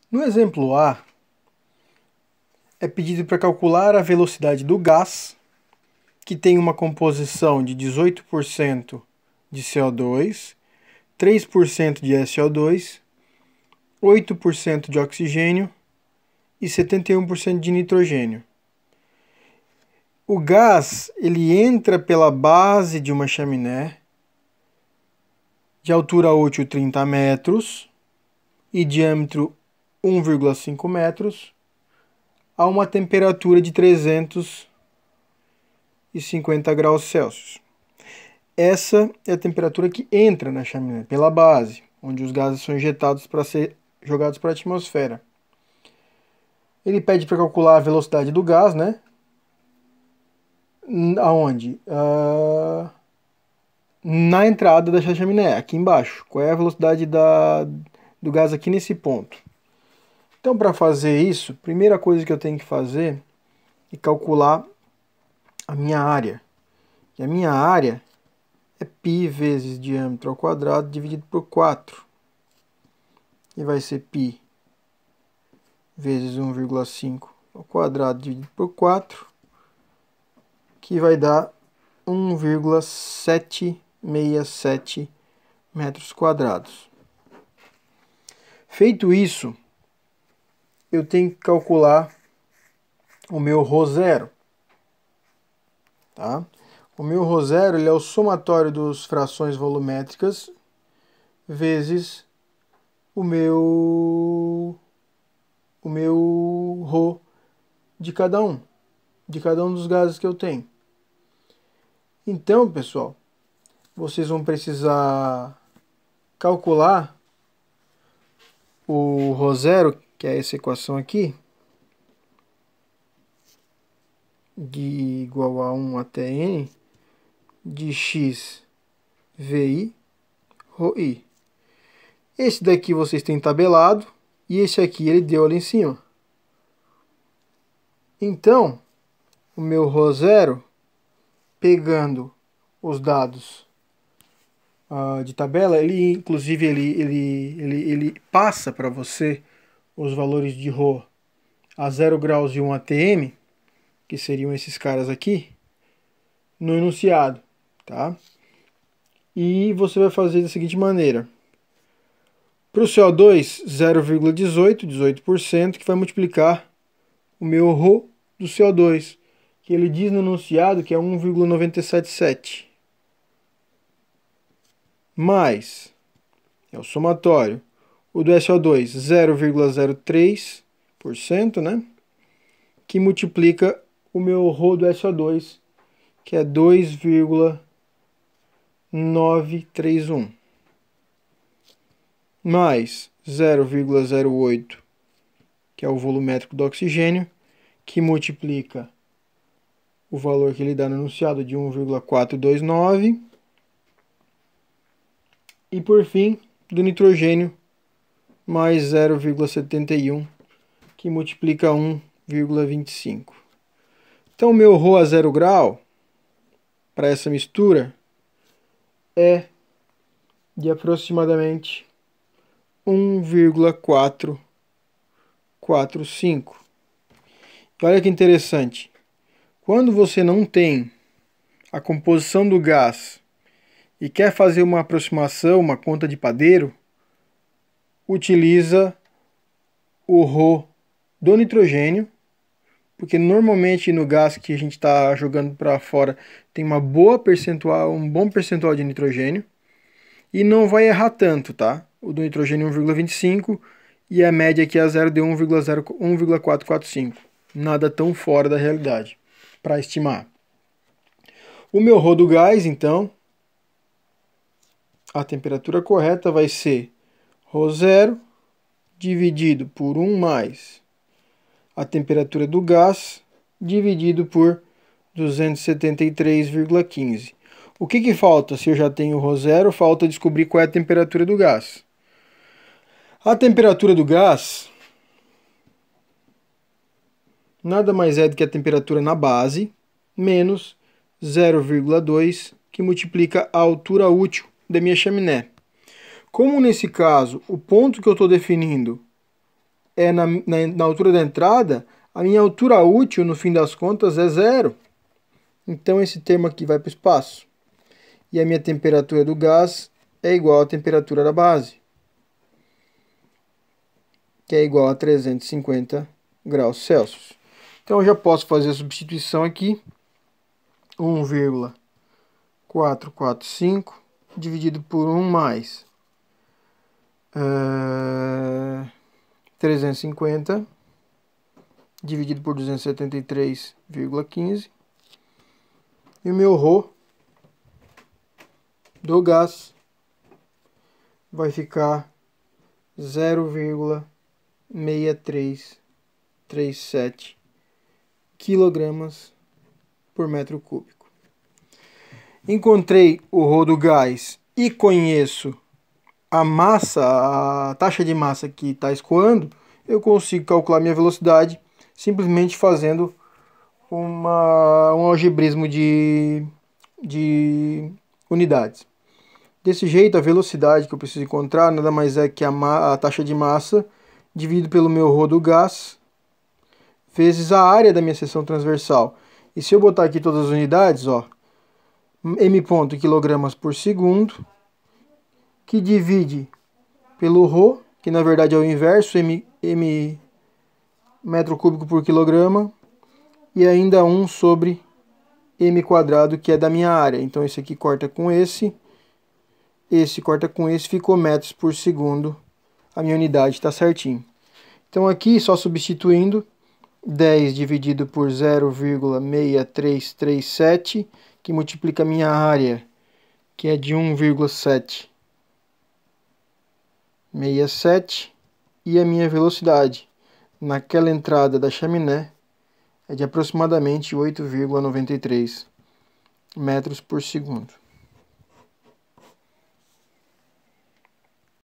No exemplo A, é pedido para calcular a velocidade do gás, que tem uma composição de 18% de CO2, 3% de SO2, 8% de oxigênio e 71% de nitrogênio. O gás ele entra pela base de uma chaminé de altura útil 30 metros e diâmetro 1,5 metros a uma temperatura de 350 graus Celsius. Essa é a temperatura que entra na chaminé, pela base, onde os gases são injetados para ser jogados para a atmosfera. Ele pede para calcular a velocidade do gás, né? Aonde? Na entrada da chaminé, aqui embaixo. Qual é a velocidade do gás aqui nesse ponto? Então, para fazer isso, a primeira coisa que eu tenho que fazer é calcular a minha área. E a minha área é π vezes diâmetro ao quadrado dividido por 4. E vai ser π vezes 1,5 ao quadrado dividido por 4, que vai dar 1,767 metros quadrados. Feito isso, eu tenho que calcular o meu ρ0. Tá? O meu ρ0 ele é o somatório das frações volumétricas vezes o meu ρ de cada um dos gases que eu tenho. Então, pessoal, vocês vão precisar calcular o ρ0, que é essa equação aqui, de igual a 1 até n, de x vi ρi. Esse daqui vocês têm tabelado, e esse aqui ele deu ali em cima. Então, o meu ρ0, pegando os dados de tabela, ele inclusive ele passa para você os valores de ρ a 0 graus e 1 atm, que seriam esses caras aqui, no enunciado, tá? E você vai fazer da seguinte maneira. Para o CO2, 0,18, 18%, que vai multiplicar o meu ρ do CO2, que ele diz no enunciado que é 1,977. Mais, é o somatório, o do SO2, 0,03%, né? Que multiplica o meu ρ do SO2, que é 2,931. Mais 0,08, que é o volumétrico do oxigênio, que multiplica o valor que ele dá no enunciado de 1,429. E por fim, do nitrogênio, mais 0,71, que multiplica 1,25. Então, o meu ρ a 0 grau, para essa mistura, é de aproximadamente 1,445. Olha que interessante. Quando você não tem a composição do gás e quer fazer uma aproximação, uma conta de padeiro, utiliza o ρ do nitrogênio, porque normalmente no gás que a gente está jogando para fora tem um bom percentual de nitrogênio, e não vai errar tanto, tá? O do nitrogênio 1,25 e a média aqui a 0 deu 1,445. Nada tão fora da realidade para estimar. O meu ρ do gás, então, a temperatura correta vai ser ρ0 dividido por 1 mais a temperatura do gás dividido por 273,15. O que falta? Se eu já tenho ρ0, falta descobrir qual é a temperatura do gás. A temperatura do gás nada mais é do que a temperatura na base menos 0,2, que multiplica a altura útil da minha chaminé. Como nesse caso o ponto que eu estou definindo é na altura da entrada, a minha altura útil, no fim das contas, é 0. Então esse termo aqui vai para o espaço. E a minha temperatura do gás é igual à temperatura da base, que é igual a 350 graus Celsius. Então eu já posso fazer a substituição aqui. 1,445 dividido por 1 mais 350 dividido por 273,15. E o meu ρ do gás vai ficar 0,6337 quilogramas por metro cúbico. Encontrei o ρ do gás e conheço a massa, a taxa de massa que está escoando, eu consigo calcular minha velocidade simplesmente fazendo um algebrismo de unidades. Desse jeito, a velocidade que eu preciso encontrar nada mais é que a taxa de massa dividido pelo meu ρ do gás vezes a área da minha seção transversal. E se eu botar aqui todas as unidades, ó, m ponto quilogramas por segundo, que divide pelo ρ, que na verdade é o inverso, m metro cúbico por quilograma, e ainda 1 sobre m quadrado, que é da minha área. Então esse aqui corta com esse corta com esse, ficou metros por segundo, a minha unidade está certinho. Então aqui, só substituindo, 10 dividido por 0,6337, que multiplica a minha área, que é de 1,767, e a minha velocidade naquela entrada da chaminé é de aproximadamente 8,93 metros por segundo.